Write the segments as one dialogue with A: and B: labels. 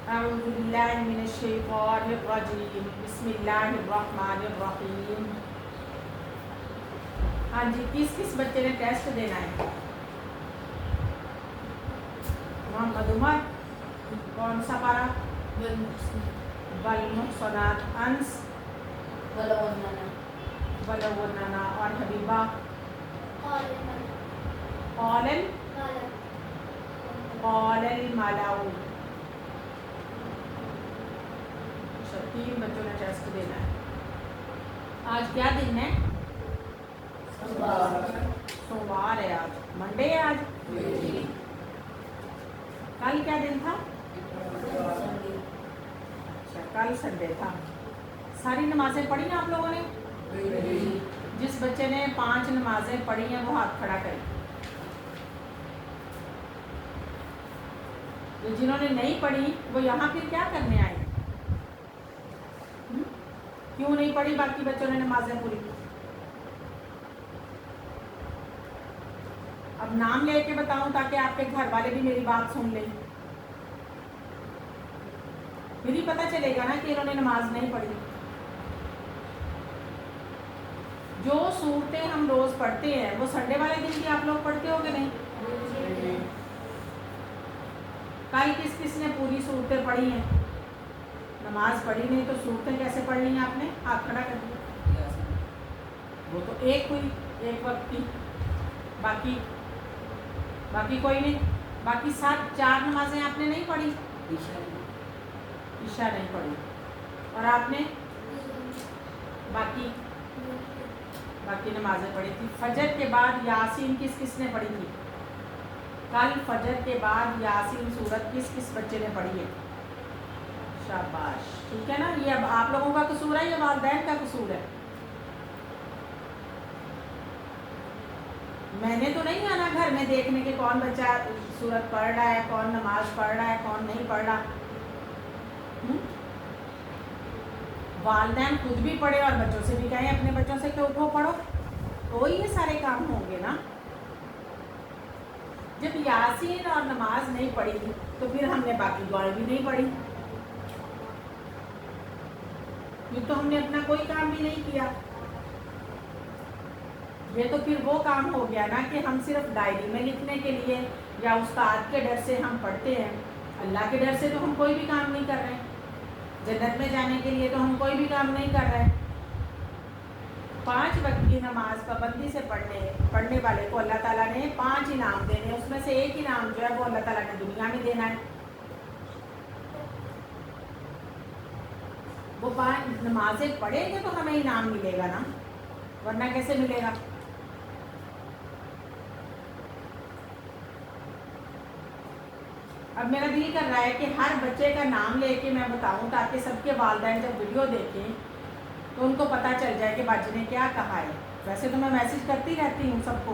A: أعوذ بالله من الشيطان الرجيم بسم الله الرحمن الرحیم. ہاں جی, کس بچے نے ٹیسٹ دینا ہے؟ محمد عمر. کون سا پارا؟ والمحصنات انس ولوننا. اور حبیبہ قال الملأ. 3 بچوں نے ٹیسٹ دینا ہے. آج کیا دن ہے؟ سوموار ہے. آج منڈے ہے. آج کل کیا دن تھا؟ اچھا, کل سنڈے تھا. ساری نمازیں پڑھی ہیں آپ لوگوں نے؟ جس بچے نے 5 نمازیں پڑھی ہیں وہ ہاتھ کھڑا کریں. جنہوں نے نہیں پڑھی وہ یہاں پھر کیا کرنے آئے؟ کیوں نہیں پڑھی باقی بچوں نے نمازیں پوری؟ اب نام لے کے بتاؤں تاکہ آپ کے گھر والے بھی میری بات سن لیں, پھر ہی پتہ چلے گا نا کہ انہوں نے نماز نہیں پڑھی. جو صورتیں ہم روز پڑھتے ہیں وہ سنڈے والے دن بھی آپ لوگ پڑھتے ہو گے نہیں؟ کل کس نے پوری صورتیں پڑھی ہیں؟ نماز پڑھی نہیں تو صورتیں کیسے پڑھ لی ہیں آپ نے؟ ہاتھ کھڑا کر دیا. وہ تو ایک ہوئی, ایک وقت کی. باقی کوئی نہیں. باقی 4 نمازیں آپ نے نہیں پڑھی. عشاء نہیں پڑھی. اور آپ نے باقی نمازیں پڑھی تھی. فجر کے بعد یاسین کس نے پڑھی تھی؟ کل فجر کے بعد یاسین سورت کس بچے نے پڑھی ہے؟ شاباش, ٹھیک ہے نا. یہ اب آپ لوگوں کا قصور ہے یا والدین کا قصور ہے؟ میں نے تو نہیں آنا گھر میں دیکھنے کے کون بچہ سورت پڑھ رہا ہے, کون نماز پڑھ رہا ہے, کون نہیں پڑھ رہا. والدین خود بھی پڑھے اور بچوں سے بھی کہیں اپنے بچوں سے کہ اٹھو پڑھو, تو یہ سارے کام ہوں گے نا. جب یاسین اور نماز نہیں پڑھی تو پھر ہم نے باقی دعائیں بھی نہیں پڑھی. یہ تو ہم نے اپنا کوئی کام بھی نہیں کیا. یہ تو پھر وہ کام ہو گیا نا کہ ہم صرف ڈائری میں لکھنے کے لیے یا استاد کے ڈر سے ہم پڑھتے ہیں. اللہ کے ڈر سے تو ہم کوئی بھی کام نہیں کر رہے. جنت میں جانے کے لیے تو ہم کوئی بھی کام نہیں کر رہے. 5 وقت کی نماز پابندی سے پڑھنے والے کو اللہ تعالیٰ نے 5 انعام دینے. اس میں سے ایک انعام جو ہے وہ اللہ تعالیٰ نے دنیا میں دینا ہے. وہ 5 نمازیں پڑھیں گے تو ہمیں انعام ملے گا نا, ورنہ کیسے ملے گا؟ اب میرا دل کر رہا ہے کہ ہر بچے کا نام لے کے میں بتاؤں تاکہ سب کے والدین جب ویڈیو دیکھیں تو ان کو پتہ چل جائے کہ باجی نے کیا کہا ہے. ویسے تو میں میسج کرتی رہتی ہوں سب کو.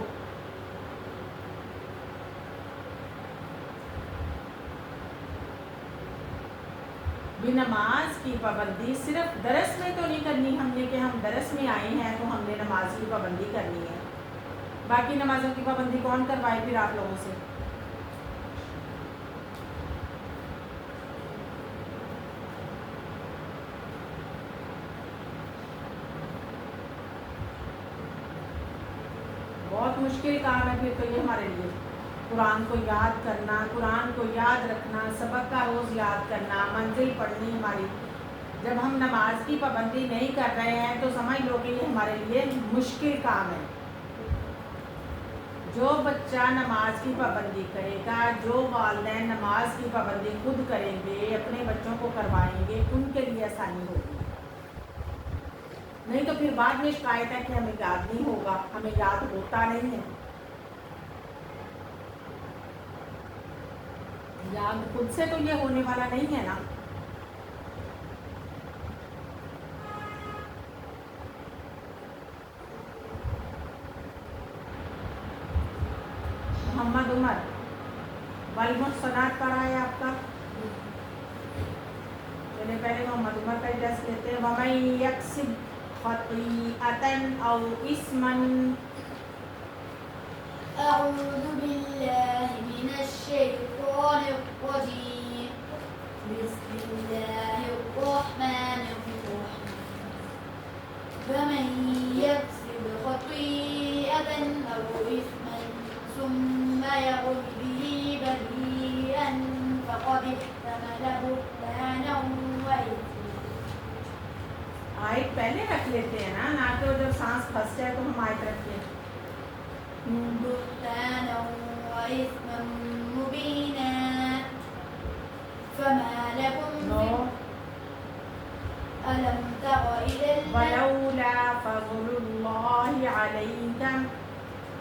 A: بھی نماز کی پابندی صرف درس میں تو نہیں کرنی ہم نے کہ ہم درس میں آئے ہیں تو ہم نے نماز کی پابندی کرنی ہے. باقی نمازوں کی پابندی کون کروائے پھر آپ لوگوں سے؟ بہت مشکل کام ہے پھر تو یہ ہمارے لیے. قرآن کو یاد کرنا, قرآن کو یاد رکھنا, سبق کا روز یاد کرنا, منزل پڑھنی ہماری. جب ہم نماز کی پابندی نہیں کر رہے ہیں تو سمجھ لو کہ یہ ہمارے لیے مشکل کام ہے. جو بچہ نماز کی پابندی کرے گا, جو والدین نماز کی پابندی خود کریں گے, اپنے بچوں کو کروائیں گے, ان کے لیے آسانی ہوگی. نہیں تو پھر بعد میں شکایت ہے کہ ہمیں یاد نہیں ہوگا, ہمیں یاد ہوتا نہیں ہے. یاد خود سے تو یہ ہونے والا نہیں ہے نا. محمد عمر والمحصنات پڑھا ہے آپ کا. چلے پہلے محمد عمر کا ٹیسٹ لیتے ہیں. وَمَن يَكْسِبْ خَطِيئَةً أَوْ إِثْمًا.
B: أعوذ بالله من الشيطان الرجيم. احتمل بهتانا وإثما.
A: آیت پہلے رکھ لیتے ہیں نا، نہ کہ جب سانس پھنس جائے تو ہم آیت رکھیں.
B: بهتانا وإثما مبينا فما لكم ألم تر إلى
A: ولولا فضل الله عليك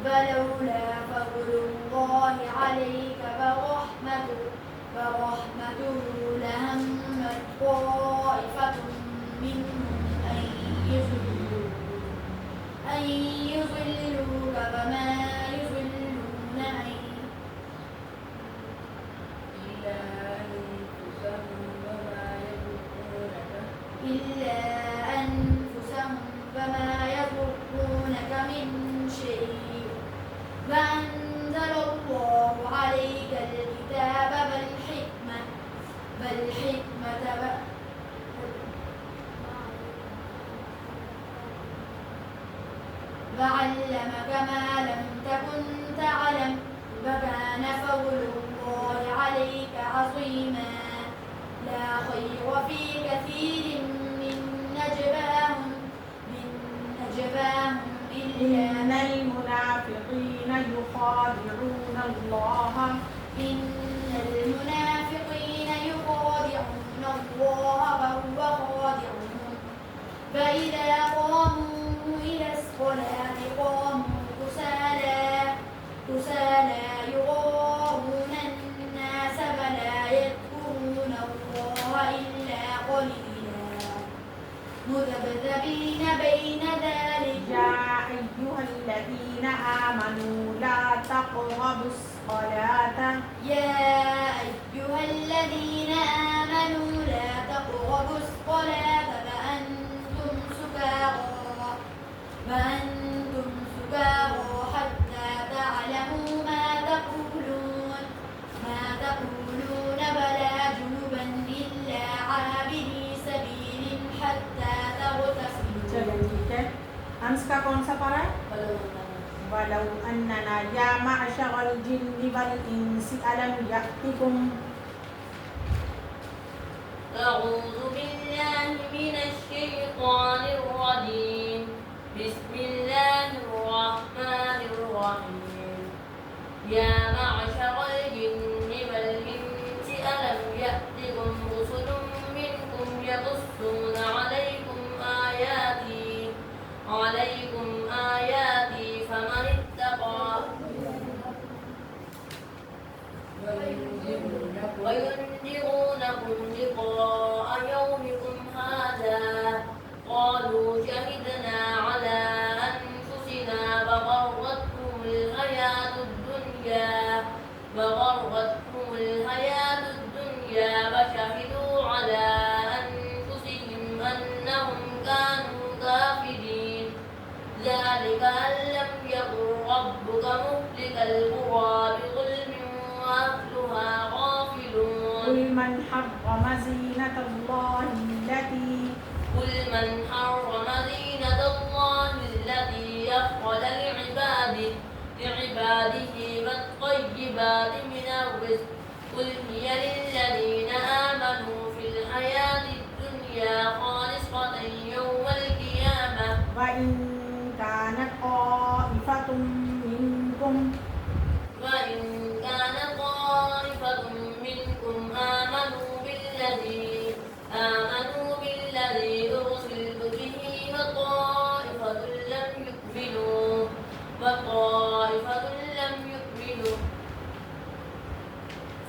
B: فلولا فضل الله عليك ورحمته لهمت طائفة منهم أن يضلوك وما يضلون إلا أنفسهم وما يضرونك من شيء وأنزل الله عليك الكتاب والحكمة وعلمك ما لم تكن تعلم وكان فضل الله عليك عظيما. لا خير في كثير من نجواهم إلا
A: إن المنافقين يخادعون الله
B: وهو خادعهم فإذا قاموا إلى الصلاة قاموا كسالى يراءون الناس ولا يذكرون الله إلا قليلا مذبذبين بين ذلك.
A: يا أيها الذين آمنوا لا تقربوا الصلاة
B: وأنتم سكارى حتى تعلموا ما تقولون ولا جنبا إلا عابري سبيل حتى تغتسلوا.
A: چلو ٹھیک ہے. ہمس کا کون سا پارا ہے؟ وَلَوْ أَنَّنَا يَا مَعْشَرَ الْجِنِّ وَالْإِنسِ أَلَمْ يَأْتِكُمْ.
C: أعوذ بالله من الشيطان الرجيم. بسم الله الرحمن الرحيم. يا معشر الجن والإنس ألم يأتكم رسل منكم يقصون عليكم آياتي فمن اتقى وينذرونكم لقاء يومكم هذا قالوا شهدنا على أنفسنا وغرتهم الحياة الدنيا وشهدوا على أنفسهم أنهم كانوا كافرين. ذلك أن لم يكن ربك مهلك القرى بظلم وأهلها غافلون.
A: قل من حرم زينة الله
C: التي أخرج لعباده والطيبات من الرزق قل هي للذين آمنوا في الحياة الدنيا خالصة يوم القيامة.
A: وإن كانت طائفة منكم آمنوا بالذي أرسلت به وطائفة لم يؤمنوا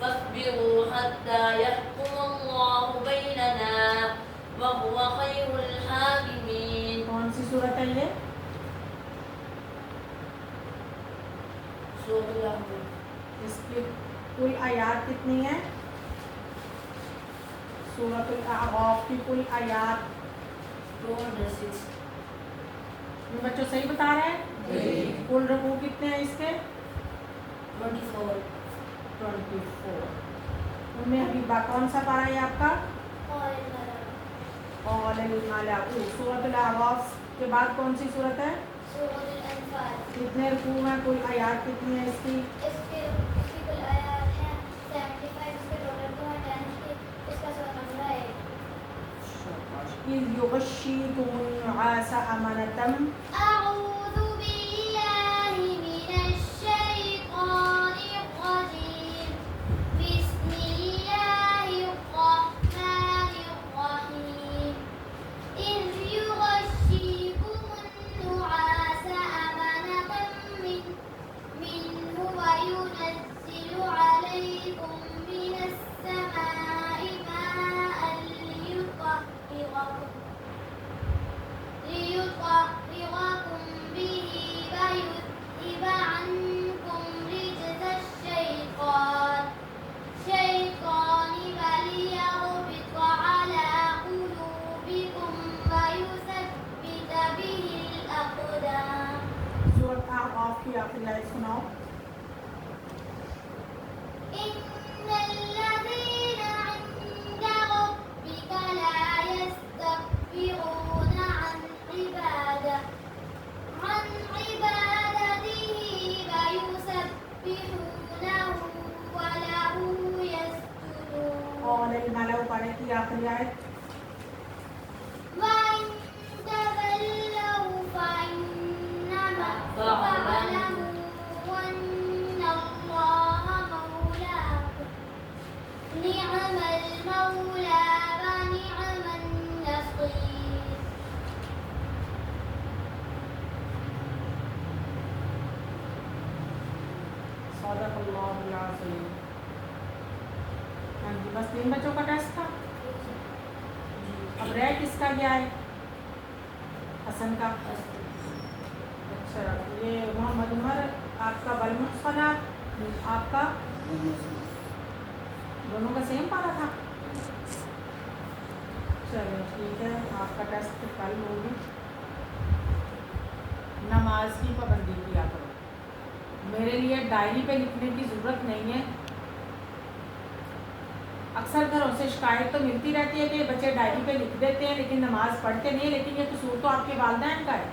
A: فاصبروا حتى يحكم الله بيننا وهو خير الحاكمين. کون سی صورت ہے یہ؟ اس کی کل آیات کتنی ہیں؟ سورۃ الاعراف کی کل آیات
C: 206.
A: یہ بچوں صحیح بتا رہے ہیں؟ کل رکوع کتنے ہیں اس کے؟
C: 24.
A: ان میں حبیبہ کون سا پارا ہے آپ کا؟ قال الملأ. سورۃ الاعراف کے بعد کون سی صورت ہے؟
B: سورۃ الانفال.
A: کتنے رکوع ہیں؟ کل آیات کتنی ہیں اس کی؟
B: اس کی کل آیات ہیں 75. اس کے ٹوٹل 210 کی
A: إذ يغشيكم النعاس أمنة
B: أعوذ بالله من الشيطان الرجيم بسم الله الرحمن الرحيم إذ يغشيكم النعاس أمنة منه وينزل عليكم من السماء ماء ليطهركم به ويذهب عنكم رجز الشيطان وليربط على قلوبكم ويثبت به الأقدام.
A: سورة أعراف کی آخری آیت سناؤ.
B: إن الذين عند ربك لا يستكبرون عن عبادته ويسبحونه وله يسجدون.
A: قال الملأ پڑھے کی آخری آیت.
B: وإن تولوا فإنما فاعلموا أن الله مولاكم نعم المولى ونعم النصير.
A: صدق اللہ العظیم. ہاں جی، بس 3 بچوں کا ٹیسٹ تھا. اب رہ کس کا گیا ہے؟ حسن کا. اچھا، یہ محمد عمر آپ کا بالمحصنات، آپ کا دونوں کا سیم پارا تھا. چلو ٹھیک ہے، آپ کا ٹیسٹ کل ہوگی. نماز کی پابندی کیا کرو. میرے لیے ڈائری پہ لکھنے کی ضرورت نہیں ہے. اکثر گھروں سے شکایت تو ملتی رہتی ہے کہ بچے ڈائری پہ لکھ دیتے ہیں لیکن نماز پڑھتے نہیں ہیں، لیکن یہ قصور تو آپ کے والدین کا ہے.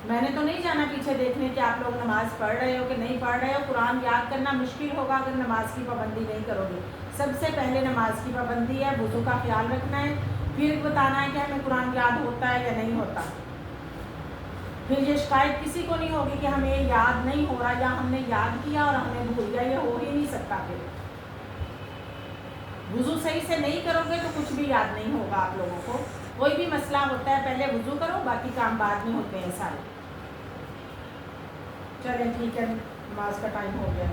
A: میں نے تو نہیں جانا پیچھے دیکھنے کہ آپ لوگ نماز پڑھ رہے ہو کہ نہیں پڑھ رہے ہو. قرآن یاد کرنا مشکل ہوگا اگر نماز کی پابندی نہیں کرو گے. سب سے پہلے نماز کی پابندی ہے، وضو کا خیال رکھنا ہے، پھر بتانا ہے کہ ہمیں قرآن یاد ہوتا ہے یا نہیں ہوتا. پھر یہ شکایت کسی کو نہیں ہوگی کہ ہمیں یاد نہیں ہو رہا یا ہم نے یاد کیا اور ہمیں بھول گیا. یہ ہو ہی نہیں سکتا. پھر وضو صحیح سے نہیں کرو گے تو کچھ بھی یاد نہیں ہوگا آپ لوگوں کو. کوئی بھی مسئلہ ہوتا ہے پہلے وضو کرو، باقی کام بعد میں ہوتے ہیں سارے. چلیں ٹھیک ہے، نماز کا ٹائم ہو گیا.